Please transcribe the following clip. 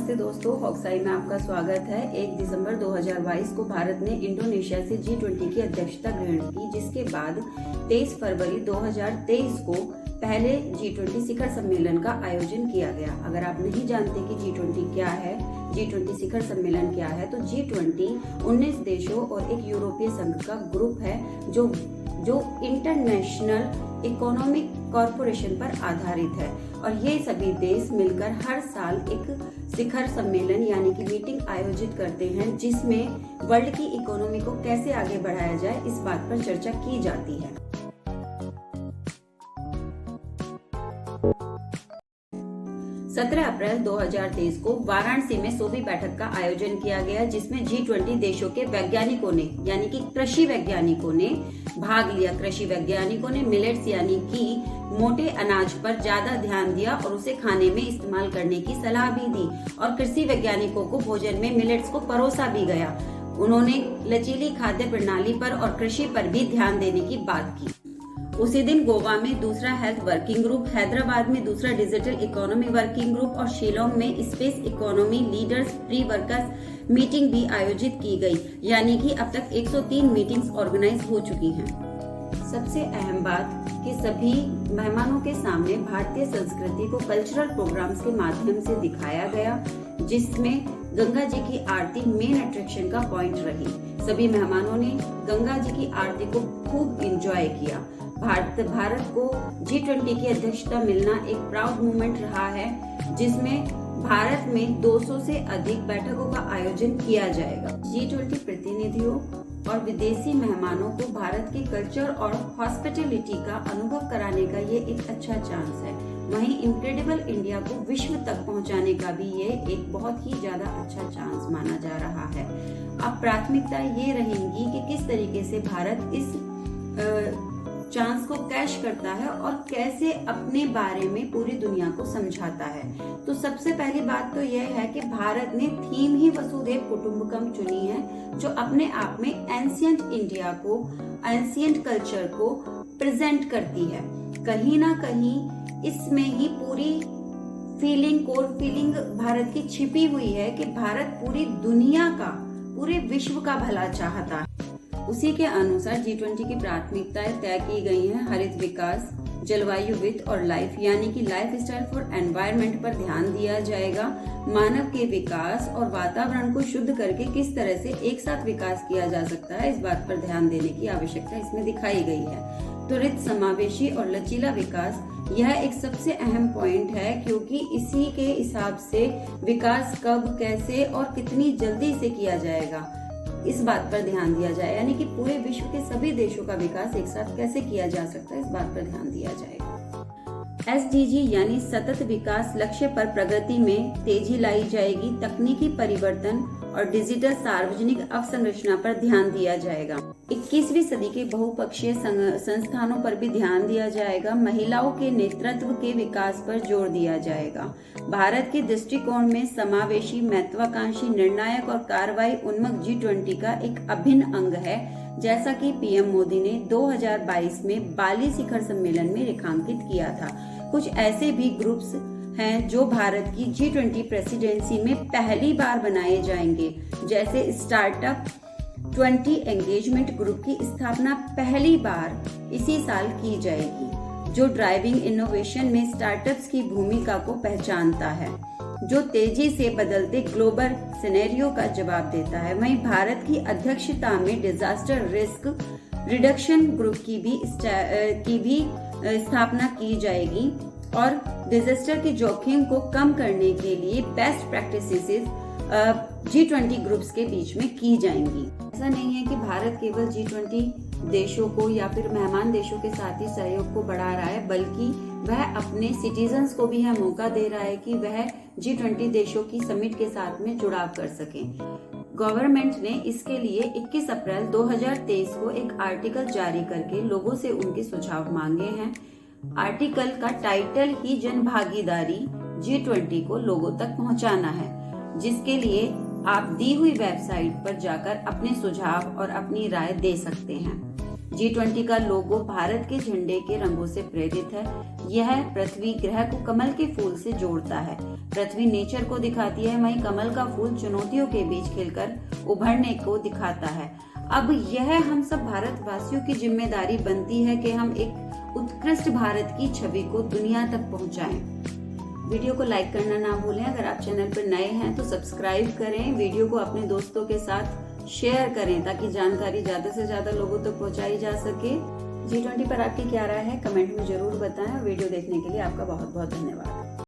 नमस्ते दोस्तों, हॉक्साई में आपका स्वागत है। 1 दिसंबर 2022 को भारत ने इंडोनेशिया से G20 की अध्यक्षता ग्रहण की, जिसके बाद 23 फरवरी 2023 को पहले G20 शिखर सम्मेलन का आयोजन किया गया। अगर आप नहीं जानते कि G20 क्या है, G20 शिखर सम्मेलन क्या है, तो G20 19 देशों और एक यूरोपीय संघ का ग्रुप है जो इंटरनेशनल इकोनॉमिक कॉरपोरेशन पर आधारित है और ये सभी देश मिलकर हर साल एक शिखर सम्मेलन यानी कि मीटिंग आयोजित करते हैं, जिसमें वर्ल्ड की इकोनॉमी को कैसे आगे बढ़ाया जाए इस बात पर चर्चा की जाती है। 17 अप्रैल 2023 को वाराणसी में 100वीं बैठक का आयोजन किया गया, जिसमें G20 देशों के वैज्ञानिकों ने यानी कि कृषि वैज्ञानिकों ने भाग लिया। कृषि वैज्ञानिकों ने मिलेट्स यानी कि मोटे अनाज पर ज्यादा ध्यान दिया और उसे खाने में इस्तेमाल करने की सलाह भी दी और कृषि वैज्ञानिकों को भोजन में मिलेट्स को परोसा भी गया। उन्होंने लचीली खाद्य प्रणाली पर और कृषि पर भी ध्यान देने की बात की। उसी दिन गोवा में दूसरा हेल्थ वर्किंग ग्रुप, हैदराबाद में दूसरा डिजिटल इकोनॉमी वर्किंग ग्रुप और शिलोंग में space economy leaders pre workers meeting भी आयोजित की गई, यानी कि अब तक 103 मीटिंग्स ऑर्गेनाइज हो चुकी हैं। सबसे अहम बात कि सभी मेहमानों के सामने भारतीय संस्कृति को कल्चरल प्रोग्राम्स के माध्यम से दिखाया गया, जिसमें गंगा जी की आरती मेन अट्रैक्शन का पॉइंट रही। सभी मेहमानों ने गंगा जी की आरती को खूब एंजॉय किया। भारत को G20 की अध्यक्षता मिलना एक प्राउड मोमेंट रहा है, जिसमें भारत में 200 से अधिक बैठकों का आयोजन किया जाएगा। G20 प्रतिनिधियों और विदेशी मेहमानों को भारत के कल्चर और हॉस्पिटैलिटी का अनुभव कराने का ये एक अच्छा चांस है। वहीं इनक्रेडिबल इंडिया को विश्व तक पहुंचाने का भी ये एक बहुत ही ज्यादा अच्छा चांस माना जा रहा है। अब प्राथमिकता ये रहेंगी कि किस तरीके से भारत इस चांस को कैश करता है और कैसे अपने बारे में पूरी दुनिया को समझाता है। तो सबसे पहली बात तो यह है कि भारत ने थीम ही वसुधैव कुटुंबकम चुनी है, जो अपने आप में एंशिएंट इंडिया को, एंशिएंट कल्चर को प्रेजेंट करती है। कहीं ना कहीं इसमें ही पूरी कोर फीलिंग भारत की छिपी हुई है कि भारत पूरी दुनिया का, पूरे विश्व का भला चाहता है। उसी के अनुसार G20 की प्राथमिकताएं तय की गई हैं। हरित विकास, जलवायु वित्त और लाइफ यानी कि लाइफ स्टाइल फॉर एनवायरनमेंट पर ध्यान दिया जाएगा। मानव के विकास और वातावरण को शुद्ध करके किस तरह से एक साथ विकास किया जा सकता है, इस बात पर ध्यान देने की आवश्यकता इसमें दिखाई गई है। त्वरित, समावेशी और लचीला विकास, यह एक सबसे अहम पॉइंट है, क्योंकि इसी के हिसाब से विकास कब, कैसे और कितनी जल्दी से किया जाएगा, इस बात पर ध्यान दिया जाए। यानी कि पूरे विश्व के सभी देशों का विकास एक साथ कैसे किया जा सकता है, इस बात पर ध्यान दिया जाएगा। SDG यानी सतत विकास लक्ष्य पर प्रगति में तेजी लाई जाएगी। तकनीकी परिवर्तन और डिजिटल सार्वजनिक अवसंरचना पर ध्यान दिया जाएगा। 21वीं सदी के बहुपक्षीय संस्थानों पर भी ध्यान दिया जाएगा। महिलाओं के नेतृत्व के विकास पर जोर दिया जाएगा। भारत के दृष्टिकोण में समावेशी, महत्वाकांक्षी, निर्णायक और कार्रवाई उन्मुख G20 का एक अभिन्न अंग है, जैसा कि PM मोदी ने 2022 में बाली शिखर सम्मेलन में रेखांकित किया था। कुछ ऐसे भी ग्रुप्स हैं जो भारत की G20 प्रेसिडेंसी में पहली बार बनाए जाएंगे, जैसे स्टार्टअप 20 एंगेजमेंट ग्रुप की स्थापना पहली बार इसी साल की जाएगी, जो ड्राइविंग इनोवेशन में स्टार्टअप्स की भूमिका को पहचानता है, जो तेजी से बदलते ग्लोबल सिनेरियो का जवाब देता है। वहीं भारत की अध्यक्षता में डिजास्टर रिस्क रिडक्शन ग्रुप की भी स्थापना की जाएगी और डिजास्टर के जोखिम को कम करने के लिए बेस्ट प्रैक्टिसेस G20 ग्रुप्स के बीच में की जाएंगी। ऐसा नहीं है कि भारत केवल G20 देशों को या फिर मेहमान देशों के साथ ही सहयोग को बढ़ा रहा है, बल्कि वह अपने सिटीजन्स को भी यह मौका दे रहा है कि वह G20 देशों की समिट के साथ में जुड़ाव कर सकें। गवर्नमेंट ने इसके लिए 21 अप्रैल 2023 को एक आर्टिकल जारी करके लोगों से उनके सुझाव मांगे हैं। आर्टिकल का टाइटल ही जन भागीदारी G20 को लोगों तक पहुंचाना है, जिसके लिए आप दी हुई वेबसाइट पर जाकर अपने सुझाव और अपनी राय दे सकते हैं। G20 का लोगो भारत के झंडे के रंगों से प्रेरित है। यह पृथ्वी ग्रह को कमल के फूल से जोड़ता है। पृथ्वी नेचर को दिखाती है, वहीं कमल का फूल चुनौतियों के बीच खिलकर उभरने को दिखाता है। अब यह हम सब भारतवासियों की जिम्मेदारी बनती है कि हम एक उत्कृष्ट भारत की छवि को दुनिया तक पहुंचाएं। वीडियो को लाइक करना ना भूलें। अगर आप चैनल पर नए हैं तो सब्सक्राइब करें। वीडियो को अपने दोस्तों के साथ शेयर करें ताकि जानकारी ज्यादा से ज्यादा लोगों तक पहुंचाई जा सके। G20 पर आपकी क्या राय है, कमेंट में जरूर बताएं। वीडियो देखने के लिए आपका बहुत बहुत धन्यवाद।